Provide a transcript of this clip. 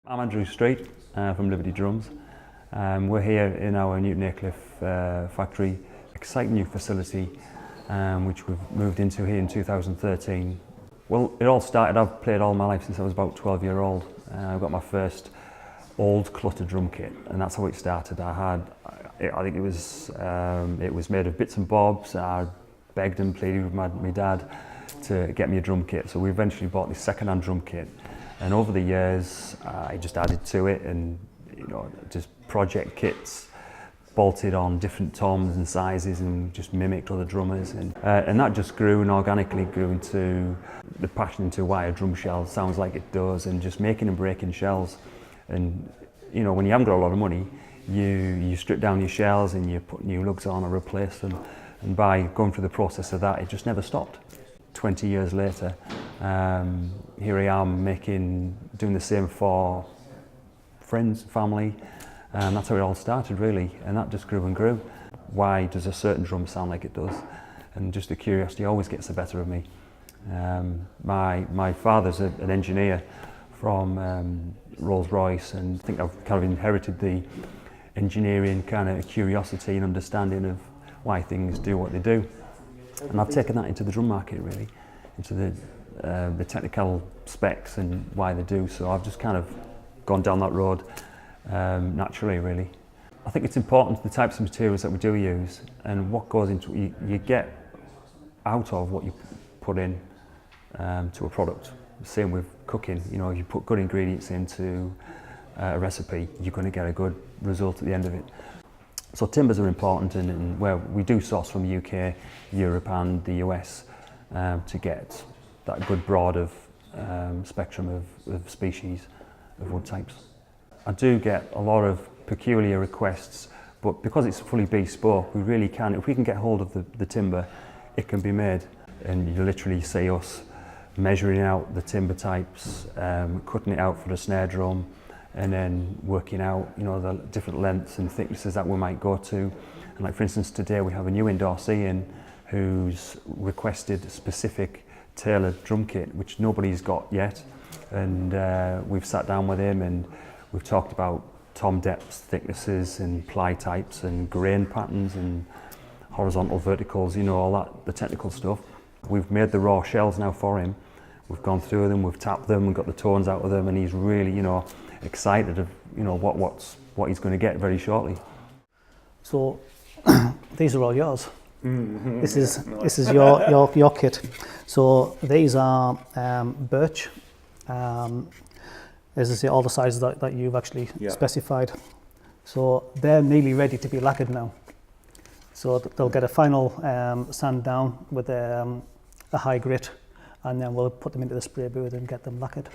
I'm Andrew Street from Liberty Drums. We're here in our Newton Aycliffe factory, exciting new facility which we've moved into here in 2013. Well, it all started, I've played all my life since I was about 12-year-old. I got my first old clutter drum kit, and that's how it started. I think it was made of bits and bobs. I begged and pleaded with my dad to get me a drum kit, so we eventually bought this second-hand drum kit. And over the years, I just added to it, and just project kits, bolted on different toms and sizes, and just mimicked other drummers. And that just grew and organically grew into the passion into why a drum shell sounds like it does, and just making and breaking shells. And when you haven't got a lot of money, you strip down your shells and you put new lugs on or replace them. And by going through the process of that, it just never stopped. 20 years later, here I am doing the same for friends, family, and that's how it all started really, and that just grew and grew. Why does a certain drum sound like it does? And just the curiosity always gets the better of me. My father's an engineer from Rolls-Royce, and I think I've kind of inherited the engineering kind of curiosity and understanding of why things do what they do. And I've taken that into the drum market really, into the technical specs and why they do. So I've just kind of gone down that road naturally really. I think it's important the types of materials that we do use and what goes into it. You get out of what you put in to a product. Same with cooking. If you put good ingredients into a recipe, you're going to get a good result at the end of it. So timbers are important, and where we do source from the UK, Europe and the US to get that good broad of spectrum of species of wood types. I do get a lot of peculiar requests, but because it's fully bespoke, we really can, if we can get hold of the timber, it can be made. And you literally see us measuring out the timber types, cutting it out for the snare drum, and then working out the different lengths and thicknesses that we might go to. And like for instance today we have a new endorsee in who's requested a specific tailored drum kit which nobody's got yet, and we've sat down with him and we've talked about tom depths, thicknesses and ply types and grain patterns and horizontal verticals, all that, the technical stuff. We've made the raw shells now for him. We've gone through them, we've tapped them and got the tones out of them, and he's really excited of what he's going to get very shortly. So these are all yours. This is your kit. So these are birch. As I say, all the sizes that you've actually specified. So they're nearly ready to be lacquered now. So they'll get a final sand down with a high grit, and then we'll put them into the spray booth and get them lacquered.